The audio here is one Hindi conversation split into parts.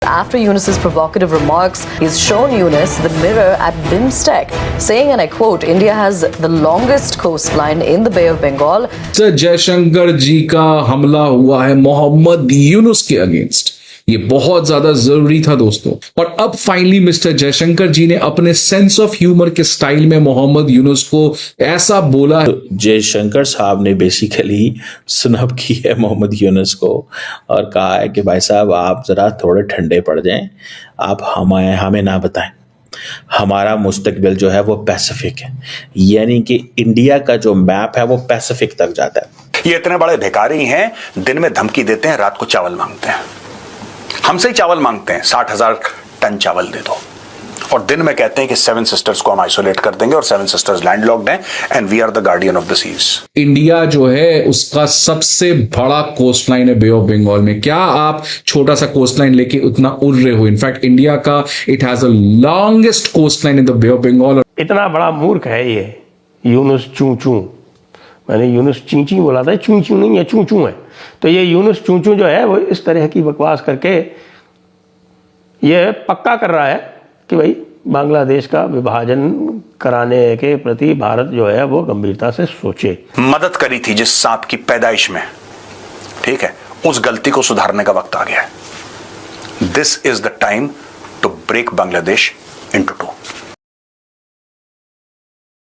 After Yunus's provocative remarks, he's shown Yunus the mirror at BIMSTEC, saying, and I quote, India has the longest coastline in the Bay of Bengal. Sir Jaishankar ji का हमला हुआ है मोहम्मद यूनुस के अगेंस्ट। ये बहुत ज्यादा जरूरी था दोस्तों। और अब फाइनली मिस्टर जयशंकर जी ने अपने सेंस ऑफ ह्यूमर के स्टाइल में मोहम्मद यूनुस को ऐसा बोला है। जयशंकर साहब ने बेसिकली स्नब की है मोहम्मद यूनुस को और कहा है कि भाई साहब आप जरा थोड़े ठंडे पड़ जाएं, आप हमें ना बताएं, हमारा मुस्तकबिल जो है वो पैसिफिक है, यानी कि इंडिया का जो मैप है वो पैसिफिक तक जाता है। ये इतने बड़े भिखारी हैं, दिन में धमकी देते हैं, रात को चावल मांगते हैं। हमसे ही चावल मांगते हैं, 60,000 टन चावल दे दो, और दिन में कहते हैं कि 7 सिस्टर्स को हम आइसोलेट कर देंगे और 7 सिस्टर्स लैंडलॉक्ड हैं and we are the guardian of the seas. India जो है उसका सबसे बड़ा कोस्ट लाइन है बे ऑफ बंगाल में। क्या आप छोटा सा कोस्ट लाइन लेके उतना उड़ रहे हो? इनफैक्ट इंडिया का it has the longest coast line in the Bay of Bengal. इतना बड़ा मूर्ख है ये यूनुस चू चू। मैंने यूनुस चींची बोला था, चू चू नहीं है, चू चू है। तो ये यूनुस चू चू जो है वो इस तरह की बकवास करके ये पक्का कर रहा है कि भाई बांग्लादेश का विभाजन कराने के प्रति भारत जो है वो गंभीरता से सोचे। मदद करी थी जिस सांप की पैदाइश में, ठीक है, उस गलती को सुधारने का वक्त आ गया है। This is the time to break Bangladesh into two.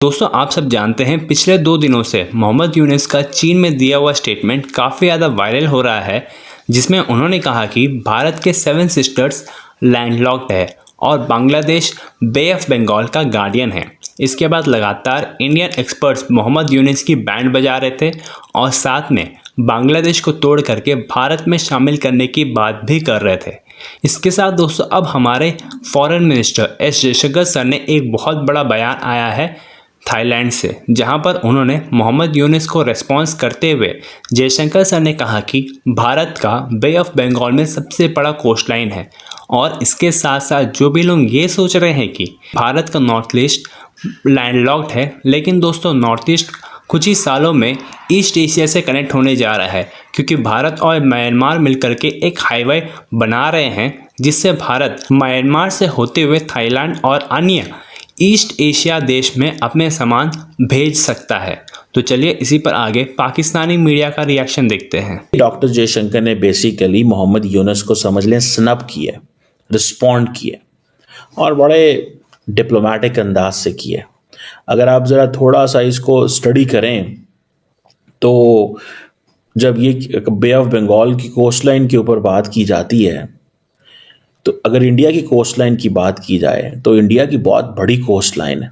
दोस्तों आप सब जानते हैं पिछले 2 दिनों से मोहम्मद यूनुस का चीन में दिया हुआ स्टेटमेंट काफ़ी ज़्यादा वायरल हो रहा है, जिसमें उन्होंने कहा कि भारत के 7 सिस्टर्स लैंडलॉक्ड है और बांग्लादेश बे ऑफ बंगाल का गार्डियन है। इसके बाद लगातार इंडियन एक्सपर्ट्स मोहम्मद यूनुस की बैंड बजा रहे थे और साथ में बांग्लादेश को तोड़ करके भारत में शामिल करने की बात भी कर रहे थे। इसके साथ दोस्तों अब हमारे foreign minister S Jaishankar sir ने एक बहुत बड़ा बयान आया है थाईलैंड से, जहां पर उन्होंने मोहम्मद यूनुस को रेस्पॉन्स करते हुए जयशंकर सर ने कहा कि भारत का बे ऑफ बंगाल में सबसे बड़ा कोस्ट लाइन है। और इसके साथ साथ जो भी लोग ये सोच रहे हैं कि भारत का नॉर्थ ईस्ट लैंडलॉक्ड है, लेकिन दोस्तों नॉर्थ ईस्ट कुछ ही सालों में ईस्ट एशिया से कनेक्ट होने जा रहा है, क्योंकि भारत और म्यांमार मिलकर के एक हाईवे बना रहे हैं, जिससे भारत म्यांमार से होते हुए थाईलैंड और अन्य ईस्ट एशिया देश में अपने सामान भेज सकता है। तो चलिए इसी पर आगे पाकिस्तानी मीडिया का रिएक्शन देखते हैं। डॉक्टर जयशंकर ने बेसिकली मोहम्मद यूनुस को समझ लें स्नब किया, रिस्पॉन्ड किया और बड़े डिप्लोमेटिक अंदाज से किया। अगर आप ज़रा थोड़ा सा इसको स्टडी करें तो जब ये बे ऑफ बंगाल की कोस्ट लाइन के ऊपर बात की जाती है, तो अगर इंडिया की कोस्ट लाइन की बात की जाए तो इंडिया की बहुत बड़ी कोस्ट लाइन है।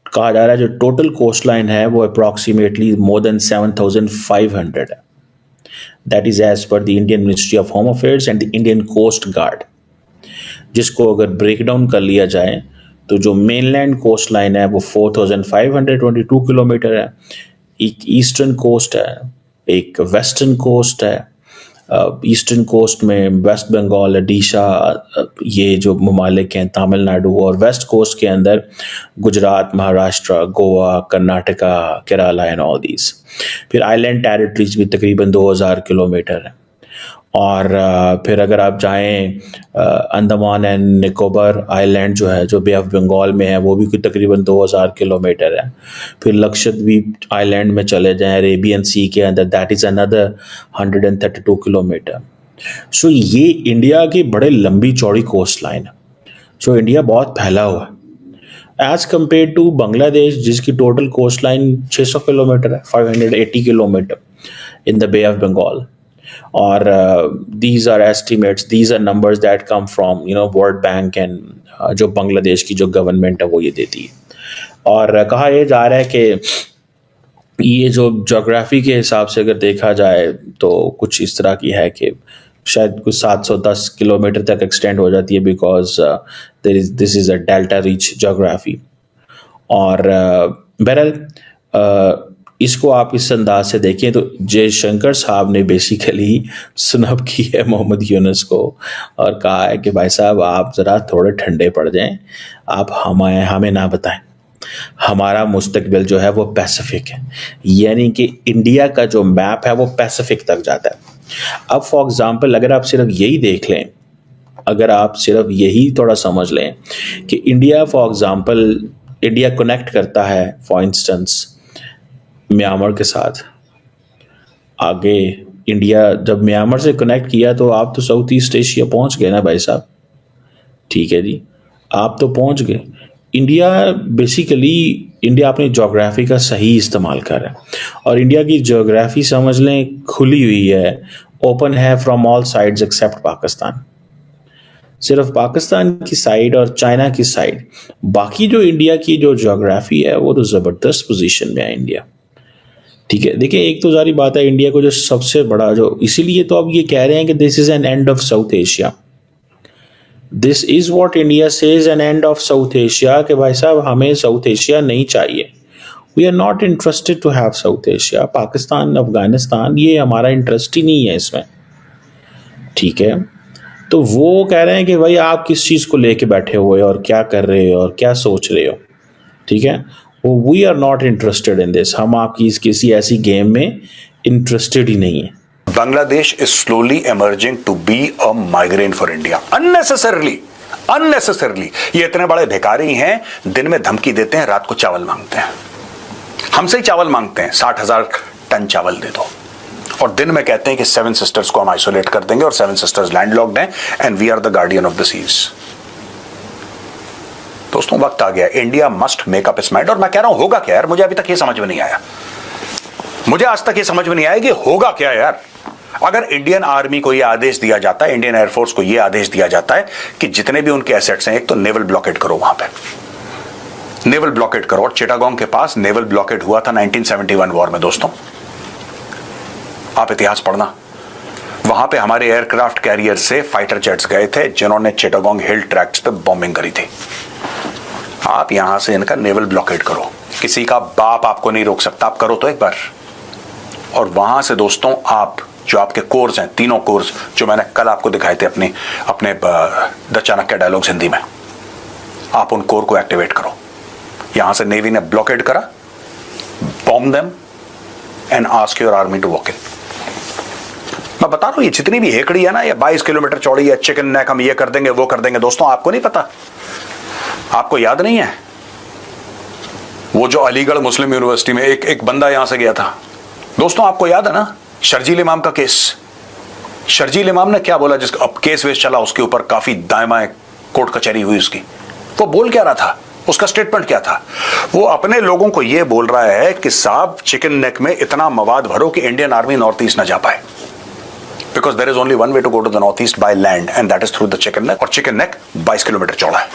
कहा जा रहा है जो टोटल कोस्ट लाइन है वो अप्रॉक्सीमेटली मोर देन 7,500 है। That is as per the Indian Ministry of Home Affairs and the Indian Coast Guard. जिसको अगर ब्रेक डाउन कर लिया जाए तो जो मेनलैंड कोस्ट लाइन है वो 4,522 किलोमीटर है। एक ईस्टर्न कोस्ट है, एक वेस्टर्न कोस्ट है। ईस्टर्न कोस्ट में वेस्ट बंगाल, ओडिशा, ये जो ममालिक हैं तमिलनाडु, और वेस्ट कोस्ट के अंदर Gujarat, Maharashtra, Goa, Karnataka, Kerala and all these. फिर आइलैंड टेरिटरीज भी तकरीबन 2,000 किलोमीटर है। और फिर अगर आप जाएं अंडमान एंड निकोबार आइलैंड जो है, जो बे ऑफ बंगाल में है, वो भी कोई तकरीबन 2,000 किलोमीटर है। फिर लक्षद्वीप आइलैंड में चले जाएं अरेबियन सी के अंदर, दैट इज़ अनदर 132 किलोमीटर। सो ये इंडिया की बड़े लंबी चौड़ी कोस्ट लाइन है। सो इंडिया बहुत फैला हुआ है एज कम्पेयर टू बांग्लादेश, जिसकी टोटल कोस्ट लाइन 600 किलोमीटर है, 580 kilometre in the Bay of Bengal. और these are estimates, these are numbers that come from World Bank and जो बांग्लादेश की जो गवर्नमेंट है वो ये देती है। और कहा यह जा रहा है कि ये जो ज्योग्राफी के हिसाब से अगर देखा जाए तो कुछ इस तरह की है कि शायद कुछ 710 किलोमीटर तक एक्सटेंड हो जाती है, because this is a delta rich geography. और बहरहाल इसको आप इस अंदाज से देखें तो जयशंकर साहब ने बेसिकली स्नब की है मोहम्मद यूनुस को और कहा है कि भाई साहब आप ज़रा थोड़े ठंडे पड़ जाएं, आप हमें ना बताएं, हमारा मुस्तकबिल जो है वो पैसिफिक है, यानी कि इंडिया का जो मैप है वो पैसिफिक तक जाता है। अब फॉर एग्जांपल अगर आप सिर्फ यही देख लें अगर आप सिर्फ यही थोड़ा समझ लें कि India for example India connect करता है फॉर इंस्टेंस म्यांमार के साथ, आगे इंडिया जब म्यांमार से कनेक्ट किया तो आप तो साउथ ईस्ट एशिया पहुंच गए ना भाई साहब, ठीक है जी, आप तो पहुंच गए। इंडिया बेसिकली इंडिया अपनी जोग्राफी का सही इस्तेमाल कर रहा है और इंडिया की जोग्राफी समझ लें खुली हुई है, ओपन है from all sides except Pakistan. सिर्फ पाकिस्तान की साइड और चाइना की साइड, बाकी जो इंडिया की जो जोग्राफी है वो तो ज़बरदस्त पोजीशन में है इंडिया, ठीक है। देखिए एक तो जारी बात है इंडिया को जो सबसे बड़ा जो, इसीलिए तो अब ये कह रहे हैं कि this is an end of South Asia, this is what India says an end of South Asia, कि भाई साहब हमें साउथ एशिया नहीं चाहिए, we are not interested to have South Asia. Pakistan, Afghanistan, ये हमारा इंटरेस्ट ही नहीं है इसमें, ठीक है। तो वो कह रहे हैं कि भाई आप किस चीज़ को लेके बैठे हुए और क्या कर रहे हो और क्या सोच रहे हो, ठीक है। वो we are not interested in this, हम आपकी किसी ऐसी गेम में इंटरेस्टेड ही नहीं है। Bangladesh is slowly emerging to be a migraine for India. Unnecessarily. ये इतने बड़े भिखारी हैं, दिन में धमकी देते हैं, रात को चावल मांगते हैं। हमसे ही चावल मांगते हैं, 60,000 टन चावल दे दो, और दिन में कहते हैं कि 7 सिस्टर्स को हम आइसोलेट कर देंगे और 7 सिस्टर्स लैंडलॉक्ड हैं and we are the guardian of the seas. दोस्तों वक्त आ गया, India must make up its mind. और मैं कह रहा हूं होगा क्या यार, मुझे अभी तक ये समझ में नहीं आया, मुझे आज तक ये समझ में नहीं आया कि होगा क्या यार। अगर इंडियन आर्मी को यह आदेश दिया जाता है, इंडियन एयरफोर्स को यह आदेश दिया जाता है कि जितने भी उनके एसेट्स हैं, एक तो नेवल ब्लॉकेड करो, वहां पे नेवल ब्लॉकेड करो। और चिटागोंग के पास नेवल ब्लॉकेड हुआ था 1971 वॉर में। दोस्तों आप इतिहास पढ़ना, वहां पे हमारे एयरक्राफ्ट कैरियर से फाइटर जेट्स गए थे जिन्होंने चिटागोंग हिल ट्रैक्ट्स पे बॉम्बिंग करी थी। आप यहां से इनका नेवल ब्लॉकेड करो, किसी का बाप आपको नहीं रोक सकता, आप करो तो एक बार। और वहां से दोस्तों आप जो आपके कोर्स हैं, तीनों कोर्स जो मैंने कल आपको दिखाए थे अपने द चाणक्य डायलॉग्स हिंदी में, आप उन कोर को एक्टिवेट करो। यहां से नेवी ने ब्लॉकेड करा, bomb them and ask your army to walk in. मैं बता रहा हूं ये जितनी भी हेकड़ी है ना, ये 22 किलोमीटर चौड़ी है, चिकन नेक, हम ये कर देंगे वो कर देंगे। दोस्तों आपको नहीं पता, आपको याद नहीं है वो जो अलीगढ़ मुस्लिम यूनिवर्सिटी में एक बंदा यहां से गया था। दोस्तों आपको याद है ना शर्जील इमाम का केस, शर्जील इमाम ने क्या बोला, जिसका अब केस वेस चला उसके ऊपर, काफी दायमा कोर्ट कचहरी हुई उसकी। वो बोल क्या रहा था, उसका स्टेटमेंट क्या था? वो अपने लोगों को यह बोल रहा है कि साहब चिकन नेक में इतना मवाद भरो कि इंडियन आर्मी नॉर्थ ईस्ट ना जा पाए, because there is only one way to go to the north east by land and that is through the chicken neck, और चिकन नेक 22 किलोमीटर चौड़ा है।